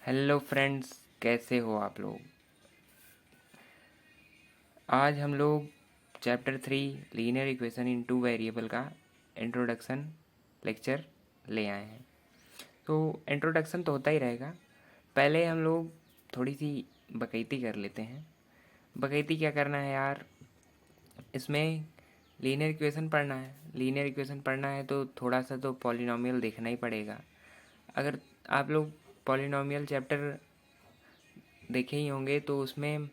Hello friends, कैसे हो आप लोग। आज हम लोग चैप्टर 3 लीनियर इक्वेशन इन टू वेरिएबल का इंट्रोडक्शन लेक्चर ले आए हैं। तो इंट्रोडक्शन तो होता ही रहेगा। पहले हम लोग थोड़ी सी बकैती कर लेते हैं। बकैती क्या करना है यार, इसमें लीनियर इक्वेशन पढ़ना है। लीनियर इक्वेशन पढ़ना है तो थोड़ा सा तो पॉलिनॉमियल देखना ही पड़ेगा। अगर आप लोग पॉलिनॉमियल चैप्टर देखे ही होंगे तो उसमें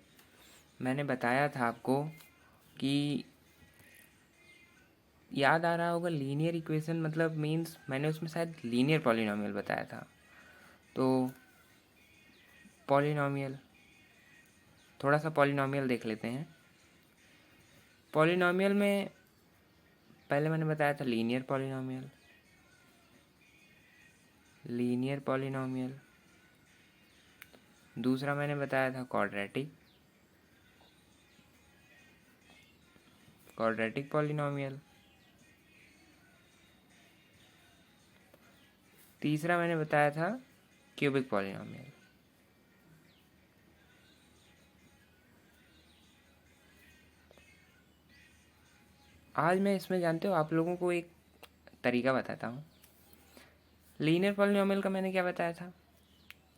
मैंने बताया था आपको कि याद आ रहा होगा, लीनियर इक्वेशन मतलब मींस मैंने उसमें शायद लीनियर पॉलिनॉमियल बताया था। तो पॉलिनॉमियल, थोड़ा सा पॉलिनॉमियल देख लेते हैं। पॉलिनॉमियल में पहले मैंने बताया था लीनियर पॉलिनॉमियल, लीनियर पॉलिनॉमियल। दूसरा मैंने बताया था क्वाड्रेटिक, क्वाड्रेटिक पॉलिनॉमियल। तीसरा मैंने बताया था क्यूबिक पॉलिनॉमियल। आज मैं इसमें, जानते हो, आप लोगों को एक तरीका बताता हूँ। लीनियर पॉलिनॉमियल का मैंने क्या बताया था,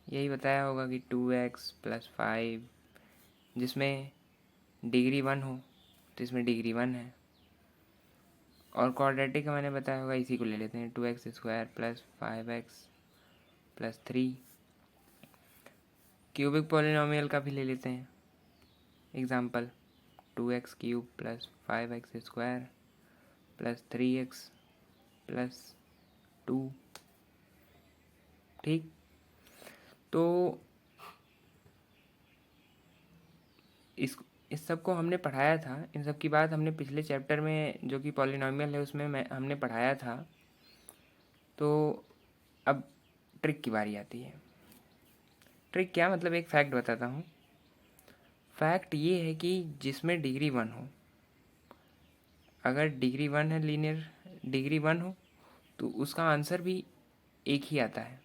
यही बताया होगा कि 2x+5, जिसमें डिग्री 1 हो तो इसमें डिग्री 1 है। और क्वाड्रेटिक का मैंने बताया होगा, इसी को ले लेते हैं, 2x² + 5x + 3। क्यूबिक पॉलिनॉमियल का भी ले लेते हैं एग्जाम्पल, 2x³ + 5x² + 3x + 2। ठीक, तो इस सब को हमने पढ़ाया था। इन सब की बात हमने पिछले चैप्टर में, जो कि पॉलिनॉमियल है, उसमें हमने पढ़ाया था। तो अब ट्रिक की बारी आती है। ट्रिक क्या मतलब, एक फैक्ट बताता हूँ। फैक्ट ये है कि जिसमें डिग्री 1 हो, अगर डिग्री 1 है, लीनियर डिग्री 1 हो, तो उसका आंसर भी एक ही आता है।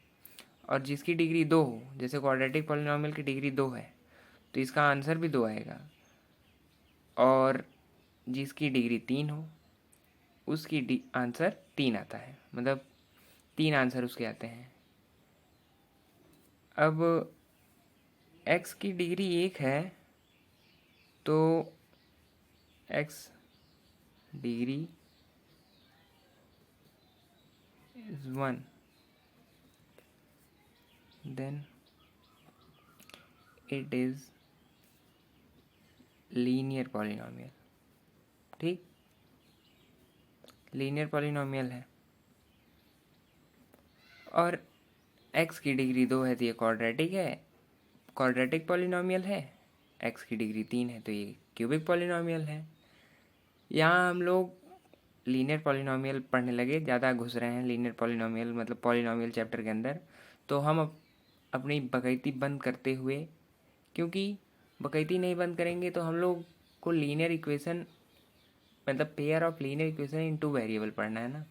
और जिसकी डिग्री 2 हो, जैसे क्वाड्रेटिक पॉलिनॉमियल की डिग्री 2 है, तो इसका आंसर भी 2 आएगा। और जिसकी डिग्री 3 हो, उसकी आंसर 3 आता है, मतलब 3 आंसर उसके आते हैं। अब x की डिग्री 1 है तो x degree is 1, then it is linear polynomial. ठीक, लीनियर पॉलिनॉमियल है। और x की डिग्री 2 है तो ये क्वाड्रेटिक है, क्वाड्रेटिक पॉलिनॉमियल है। x की डिग्री 3 है तो ये क्यूबिक पॉलिनॉमियल है। यहाँ हम लोग लीनियर पॉलिनॉमियल पढ़ने लगे, ज़्यादा घुस रहे हैं लीनियर पॉलिनॉमियल मतलब पॉलिनॉमियल चैप्टर के अंदर। तो हम अपनी बकैती बंद करते हुए, क्योंकि बकैती नहीं बंद करेंगे तो हम लोग को लीनियर इक्वेशन मतलब pair of linear equation in two variable पढ़ना है ना।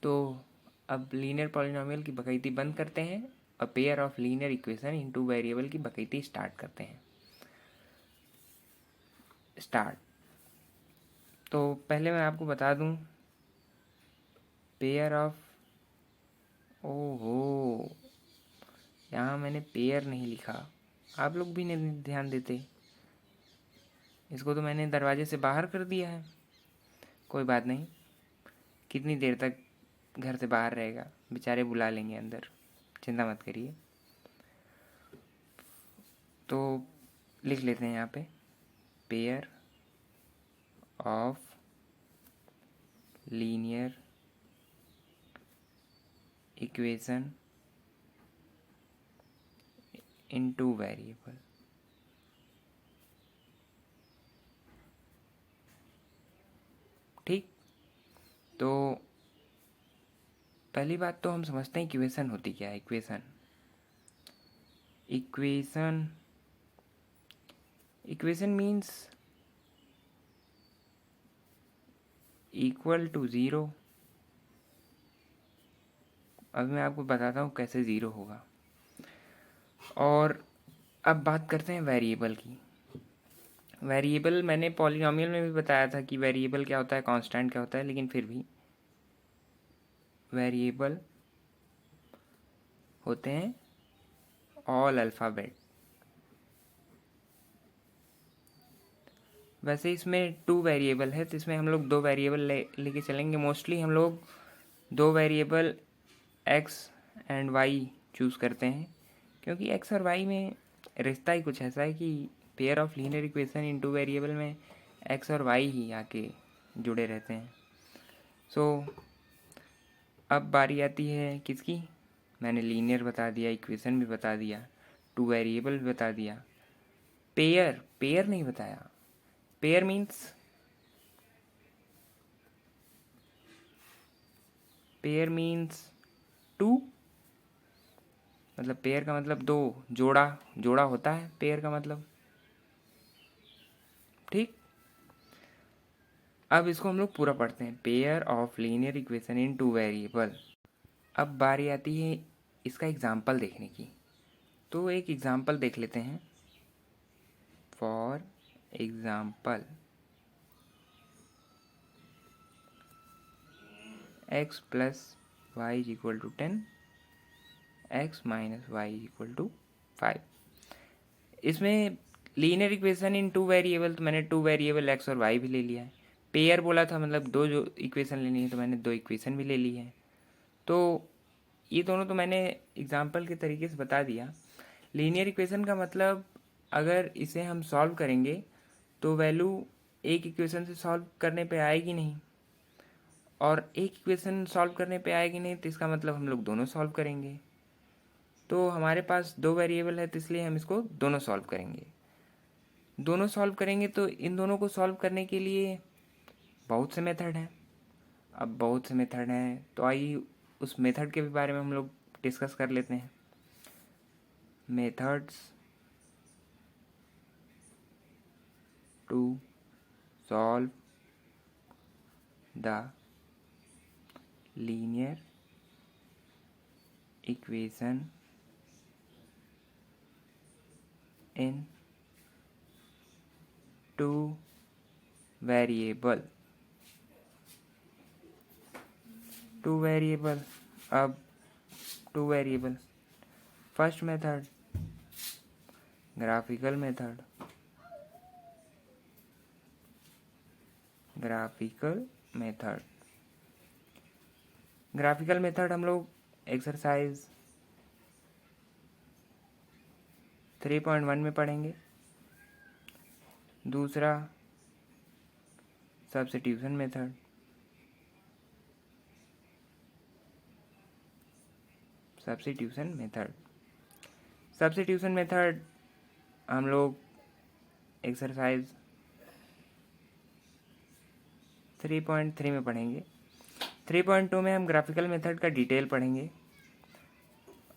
तो अब लीनियर पॉलिनॉमियल की बकैती बंद करते हैं और pair of linear equation in two variable की बकैती स्टार्ट करते हैं। स्टार्ट। तो पहले मैं आपको बता दूं, पेयर ऑफ, ओहो, यहाँ मैंने पेयर नहीं लिखा, आप लोग भी नहीं ध्यान देते। इसको तो मैंने दरवाजे से बाहर कर दिया है। कोई बात नहीं, कितनी देर तक घर से बाहर रहेगा, बेचारे बुला लेंगे अंदर, चिंता मत करिए। तो लिख लेते हैं यहाँ पे, pair of linear equation in two variable. ठीक, तो पहली बात तो हम समझते हैं इक्वेशन होती क्या है। Equation, equation, equation means equal to zero. अब मैं आपको बताता हूँ कैसे ज़ीरो होगा। और अब बात करते हैं वेरिएबल की। वेरिएबल मैंने पॉलिनॉमियल में भी बताया था कि वेरिएबल क्या होता है, कांस्टेंट क्या होता है, लेकिन फिर भी वेरिएबल होते हैं ऑल अल्फ़ाबेट। वैसे इसमें 2 वेरिएबल है, तो इसमें हम लोग 2 वेरिएबल लेके चलेंगे। मोस्टली हम लोग 2 variable x and y choose करते हैं, क्योंकि x और y में रिश्ता ही कुछ ऐसा है कि pair of linear equation in 2 variable में x और y ही आके जुड़े रहते हैं। अब बारी आती है किसकी? मैंने लीनियर बता दिया, इक्वेशन भी बता दिया, 2 वेरिएबल भी बता दिया। पेयर नहीं बताया। पेयर मीन्स 2, मतलब पेयर का मतलब 2, जोड़ा होता है पेयर का मतलब। ठीक, अब इसको हम लोग पूरा पढ़ते हैं। Pair of linear equation in 2 variable. अब बारी आती है इसका एग्जाम्पल देखने की, तो एक एग्जाम्पल देख लेते हैं। For example x plus Y is equal to 10, x minus Y is equal to 5। इसमें लीनियर इक्वेशन इन 2 वेरिएबल, तो मैंने 2 वेरिएबल x और y भी ले लिया है। पेयर बोला था, मतलब 2 जो इक्वेशन लेनी है, तो मैंने 2 इक्वेशन भी ले ली है। तो ये दोनों तो मैंने एग्जाम्पल के तरीके से बता दिया। लीनियर इक्वेशन का मतलब अगर इसे हम सॉल्व करेंगे तो वैल्यू एक इक्वेशन से सॉल्व करने पे आएगी नहीं, और एक इक्वेशन सॉल्व करने पे आएगी नहीं, तो इसका मतलब हम लोग दोनों सॉल्व करेंगे। तो हमारे पास 2 वेरिएबल है, तो इसलिए हम इसको दोनों सॉल्व करेंगे। तो इन दोनों को सॉल्व करने के लिए बहुत से मेथड हैं। अब बहुत से मेथड हैं, तो आइए उस मेथड के भी बारे में हम लोग डिस्कस कर लेते हैं। Methods to solve the linear equation in 2 variable. अब 2 variable. First method graphical method हम लोग एक्सरसाइज 3.1 में पढ़ेंगे। दूसरा सब्स्टिट्यूशन मेथड हम लोग एक्सरसाइज 3.3 में पढ़ेंगे। 3.2 में हम ग्राफिकल मेथड का डिटेल पढ़ेंगे।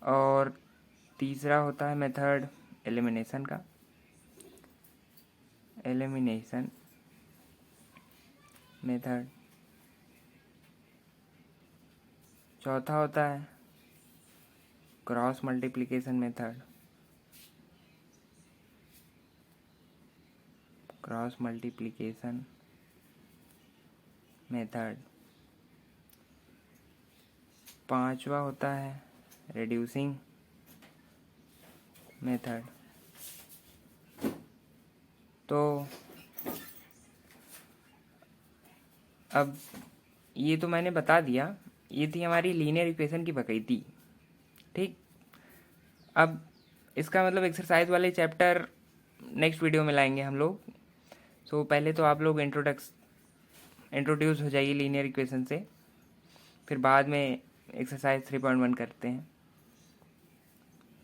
और तीसरा होता है मेथड एलिमिनेशन मेथड। चौथा होता है क्रॉस मल्टीप्लिकेशन मेथड। पांचवा होता है रिड्यूसिंग मेथड। तो अब ये तो मैंने बता दिया, ये थी हमारी लीनियर इक्वेशन की बकैती। ठीक, अब इसका मतलब एक्सरसाइज वाले चैप्टर नेक्स्ट वीडियो में लाएंगे हम लोग। सो पहले तो आप लोग इंट्रोड्यूस हो जाइए लीनियर इक्वेशन से, फिर बाद में एक्सरसाइज 3.1 करते हैं।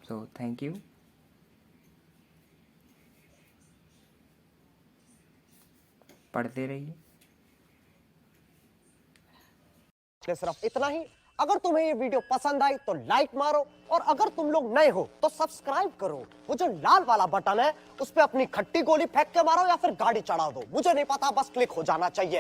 So thank you. पढ़ते रहिए। सिर्फ इतना ही। अगर तुम्हें ये वीडियो पसंद आई तो लाइक मारो, और अगर तुम लोग नए हो तो सब्सक्राइब करो। वो जो लाल वाला बटन है उस पे अपनी खट्टी गोली फेंक के मारो या फिर गाड़ी चढ़ा दो, मुझे नहीं पता, बस क्लिक हो जाना चाहिए।